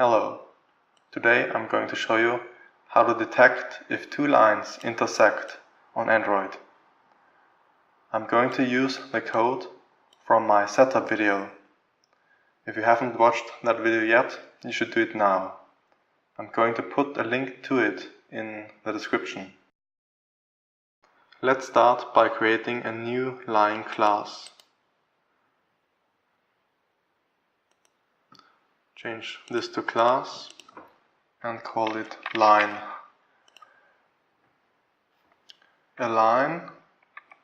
Hello, today I'm going to show you how to detect if two lines intersect on Android. I'm going to use the code from my setup video. If you haven't watched that video yet, you should do it now. I'm going to put a link to it in the description. Let's start by creating a new line class. Change this to class and call it line. A line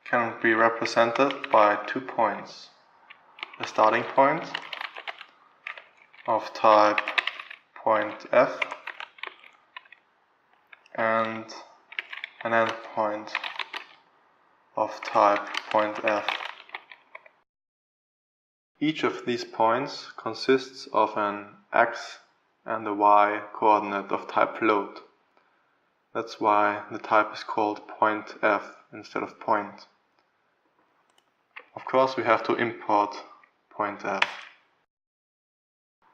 can be represented by 2 points. A starting point of type point F and an endpoint of type point F. Each of these points consists of an x and a y coordinate of type float. That's why the type is called point F instead of point. Of course, we have to import point F.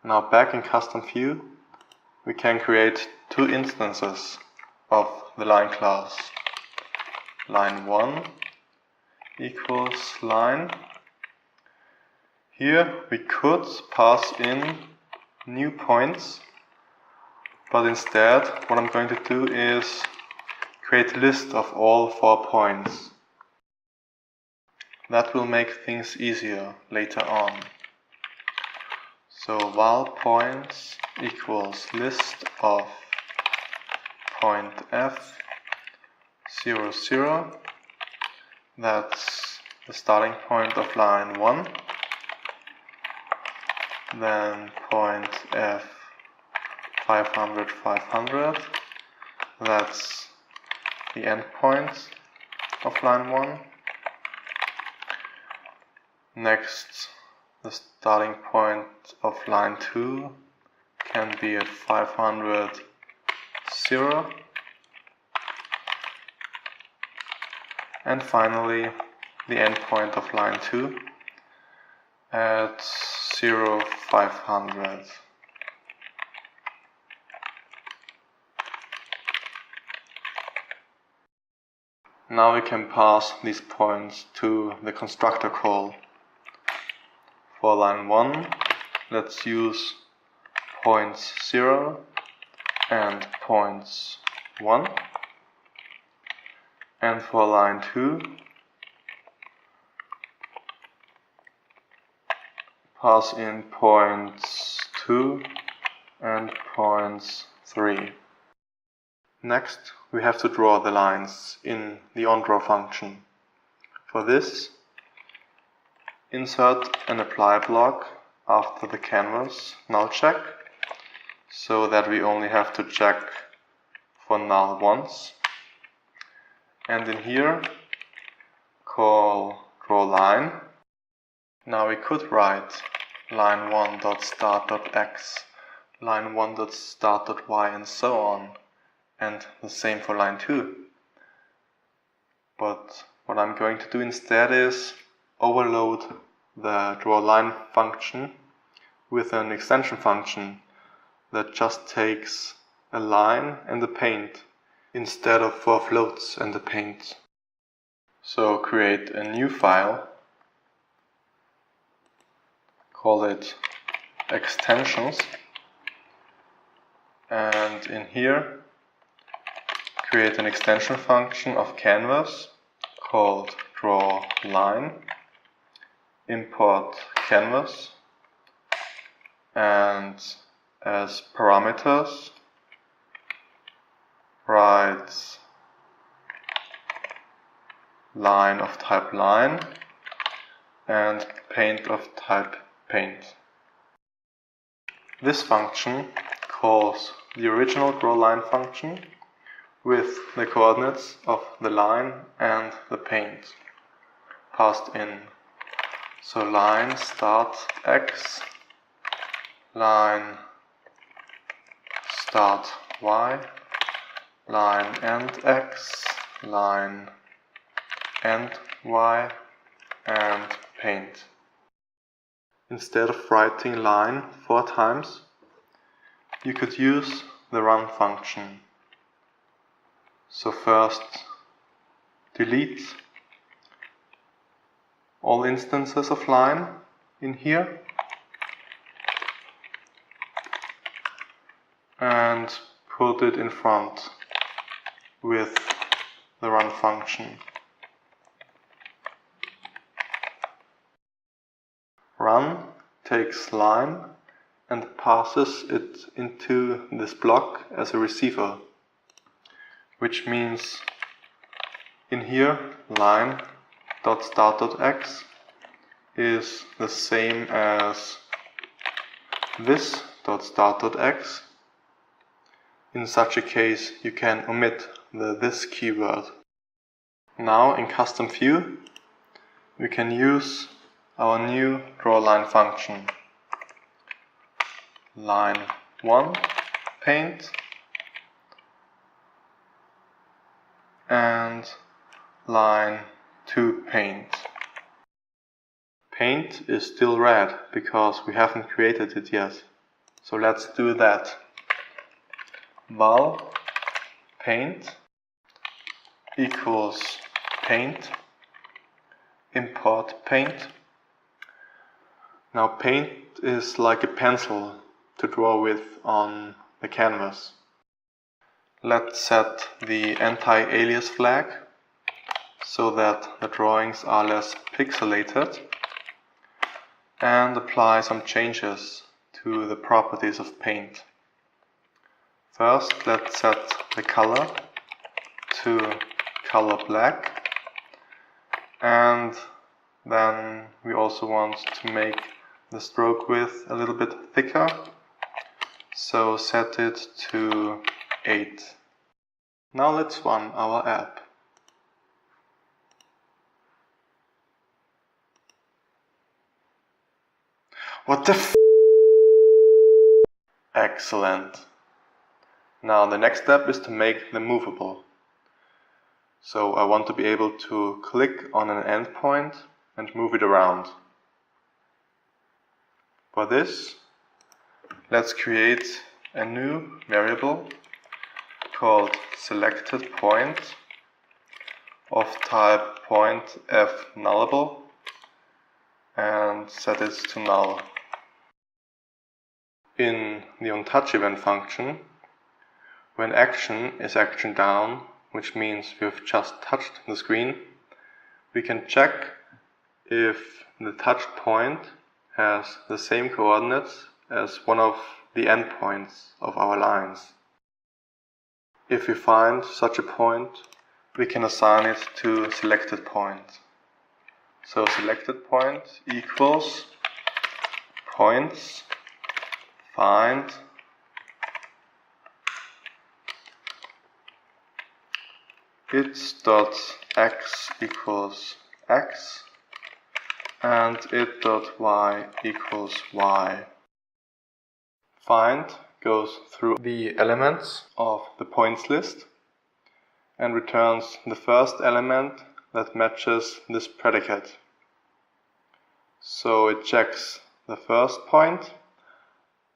Now back in custom view, we can create two instances of the line class. Line1 equals line. Here we could pass in new points, but instead what I'm going to do is create a list of all 4 points. That will make things easier later on. So val points equals list of point F 0, 0. That's the starting point of line 1. Then point F 500, 500. That's the endpoint of line 1. Next, the starting point of line 2 can be at 500, 0. And finally, the endpoint of line 2 at 0, 500. Now we can pass these points to the constructor call. For line 1, let's use points 0 and points 1. And for line 2, pass in points 2 and points 3. Next, we have to draw the lines in the onDraw function. For this, insert an apply block after the canvas null check, so that we only have to check for null once. And in here, call drawLine. Now we could write line1.start.x, line1.start.y, and so on, and the same for line 2. But what I'm going to do instead is overload the drawLine function with an extension function that just takes a line and a paint instead of 4 floats and a paint. So create a new file, call it extensions, and in here create an extension function of canvas called drawLine, import canvas, and as parameters write line of type line and paint of type paint. This function calls the original drawLine function with the coordinates of the line and the paint passed in. So line start x, line start y, line end x, line end y, and paint. Instead of writing line 4 times, you could use the run function. So first delete all instances of line in here and put it in front with the run function. Run takes line and passes it into this block as a receiver, which means in here line.start.x is the same as this.start.x. In such a case, you can omit the this keyword. Now in custom view, we can use our new drawLine function. Line1 paint and line2 paint. Paint is still red because we haven't created it yet. So let's do that. Val paint equals paint, import paint. Now paint is like a pencil to draw with on the canvas. Let's set the anti-alias flag so that the drawings are less pixelated, and apply some changes to the properties of paint. First, let's set the color to color black, and then we also want to make the stroke width a little bit thicker, so set it to 8. Now let's run our app. What the f? Excellent. Now the next step is to make them movable. So I want to be able to click on an endpoint and move it around. For this, let's create a new variable called selectedPoint of type pointFNullable and set it to null. In the onTouchEvent function, when action is action down, which means we've just touched the screen, we can check if the touched point has the same coordinates as one of the endpoints of our lines. If we find such a point, we can assign it to selectedPoint. So selectedPoint equals points find it.x equals x and it.y equals y. Find goes through the elements of the points list and returns the first element that matches this predicate. So it checks the first point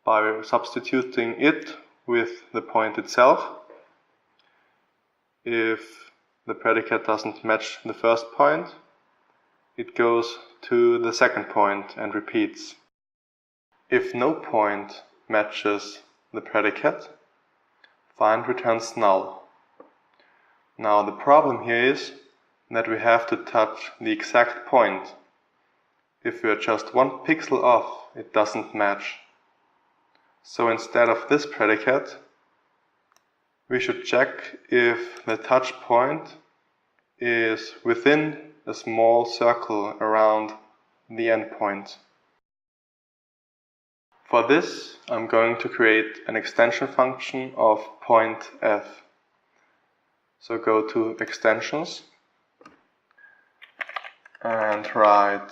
by substituting it with the point itself. If the predicate doesn't match the first point, it goes to the second point and repeats. If no point matches the predicate, find returns null. Now the problem here is that we have to touch the exact point. If we are just one pixel off, it doesn't match. So instead of this predicate, we should check if the touch point is within a small circle around the endpoint. For this, I'm going to create an extension function of pointf. So go to extensions and write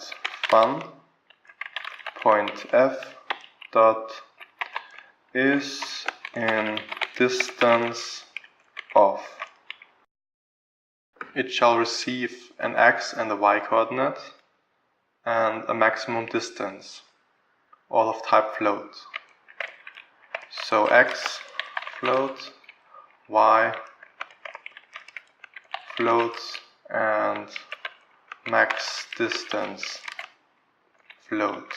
fun pointf dot is in distance of. It shall receive an x and a y coordinate and a maximum distance, all of type float. So x float, y floats, and max distance float.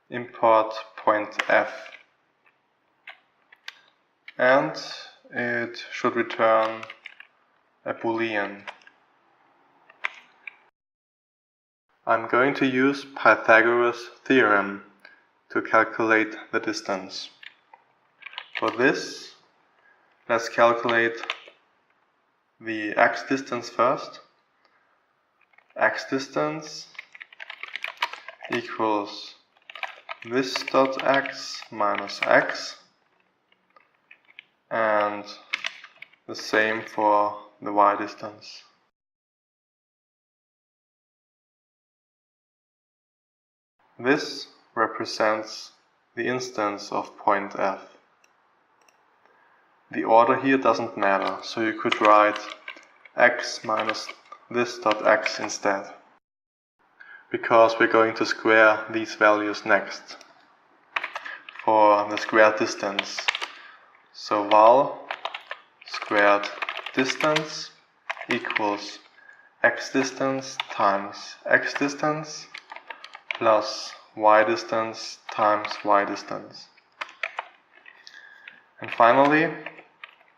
Import point f, and it should return a boolean. I'm going to use Pythagoras' theorem to calculate the distance. For this, let's calculate the x distance first. X distance equals this dot x minus x, and the same for the y distance. This represents the instance of point f. The order here doesn't matter, so you could write x minus this dot x instead, because we're going to square these values next for the square distance. So val squared distance equals x distance times x distance plus y distance times y distance. And finally,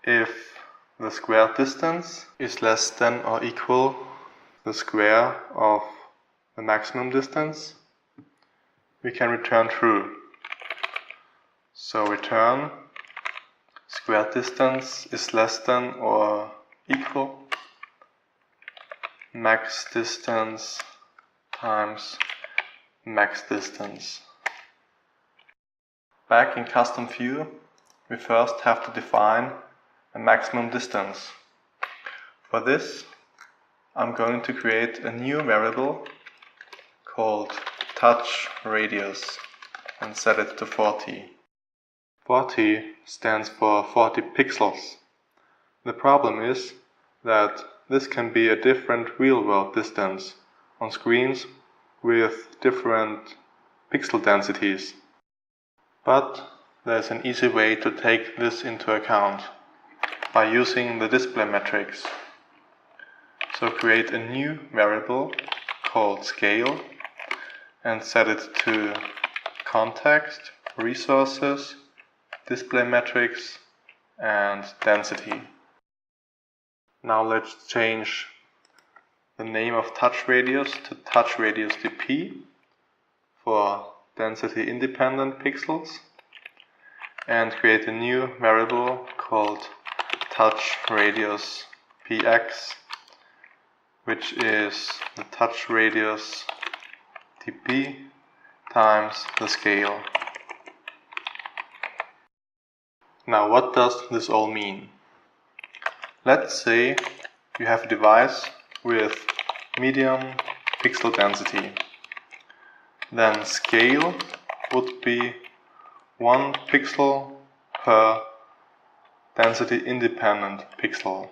if the square distance is less than or equal the square of the maximum distance, we can return true. So return square distance is less than or equal max distance times max distance. Back in custom view, we first have to define a maximum distance. For this, I'm going to create a new variable called touch radius and set it to 40. 40 stands for 40 pixels. The problem is that this can be a different real-world distance on screens with different pixel densities. But there's an easy way to take this into account by using the display metrics. So create a new variable called scale and set it to context, resources, display metrics, and density. Now let's change the name of touch radius to touch radius dp for density independent pixels, and create a new variable called touch radius px, which is the touch radius dp times the scale. Now what does this all mean? Let's say you have a device with medium pixel density. Then scale would be 1 pixel per density independent pixel.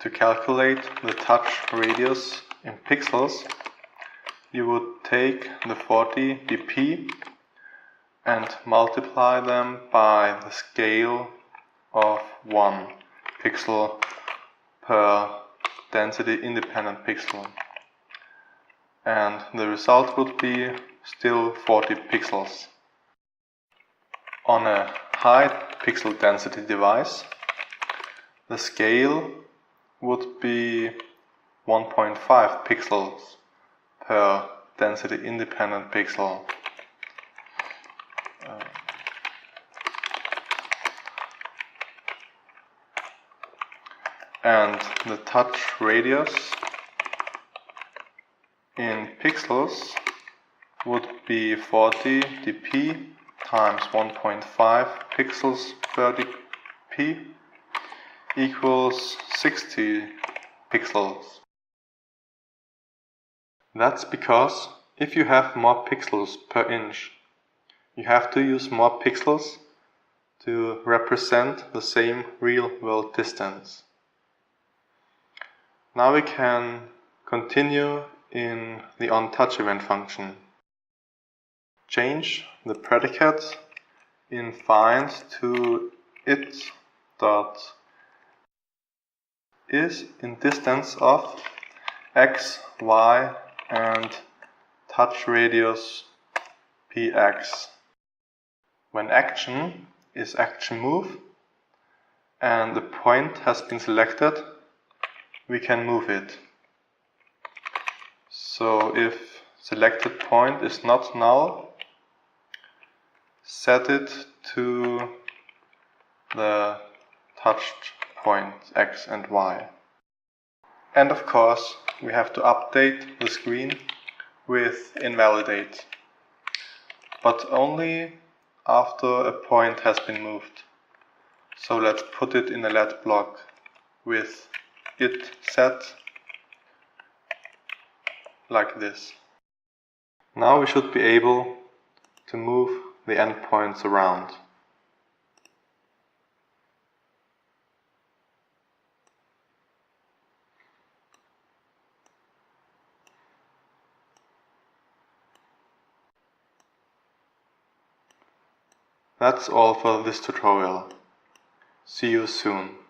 To calculate the touch radius in pixels, you would take the 40 dp and multiply them by the scale of 1 pixel per density independent pixel, and the result would be still 40 pixels. On a high pixel density device, the scale would be 1.5 pixels per density independent pixel. And the touch radius in pixels would be 40 dp times 1.5 pixels per dp equals 60 pixels. That's because if you have more pixels per inch, you have to use more pixels to represent the same real-world distance. Now we can continue in the onTouch event function. change the predicate in find to it dot is in distance of x, y, and touch radius px. When action is action move and the point has been selected, we can move it. So if selected point is not null, set it to the touched points x and y. And of course, we have to update the screen with invalidate, but only after a point has been moved. So let's put it in a let block with it set like this. Now we should be able to move the endpoints around. That's all for this tutorial. See you soon.